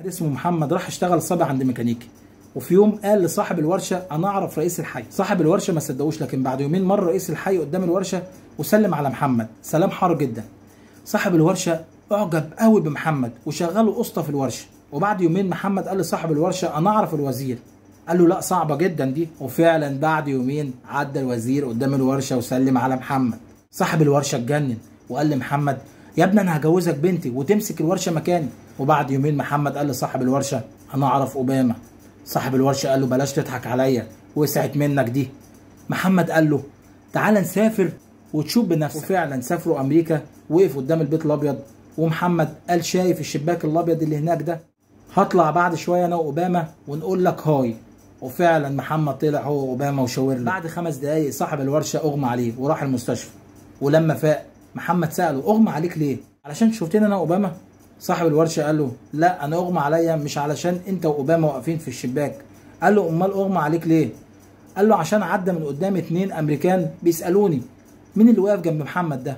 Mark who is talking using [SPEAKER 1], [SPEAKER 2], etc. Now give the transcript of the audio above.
[SPEAKER 1] واحد اسمه محمد راح اشتغل صبي عند ميكانيكي، وفي يوم قال لصاحب الورشه انا اعرف رئيس الحي. صاحب الورشه ما صدقوش، لكن بعد يومين مر رئيس الحي قدام الورشه وسلم على محمد سلام حار جدا. صاحب الورشه اعجب قوي بمحمد وشغله قسطه في الورشه. وبعد يومين محمد قال لصاحب الورشه انا اعرف الوزير. قال له لا صعبه جدا دي. وفعلا بعد يومين عدى الوزير قدام الورشه وسلم على محمد. صاحب الورشه اتجنن وقال لمحمد يا ابني انا هجوزك بنتي وتمسك الورشه مكاني. وبعد يومين محمد قال لصاحب الورشه انا اعرف اوباما. صاحب الورشه قال له بلاش تضحك عليا، وسعت منك دي. محمد قال له تعال نسافر وتشوف بنفسك. وفعلا سافروا امريكا، وقف قدام البيت الابيض ومحمد قال شايف الشباك الابيض اللي هناك ده؟ هطلع بعد شويه انا واوباما ونقول لك هاي. وفعلا محمد طلع هو واوباما وشاور له. بعد 5 دقايق صاحب الورشه اغمى عليه وراح المستشفى. ولما فاق محمد ساله اغمى عليك ليه؟ علشان شفتني انا واوباما؟ صاحب الورشه قال له لا انا اغمى عليا مش علشان انت واوباما واقفين في الشباك. قال له امال اغمى عليك ليه؟ قال له عشان عدى من قدام 2 امريكان بيسالوني مين اللي واقف جنب محمد ده؟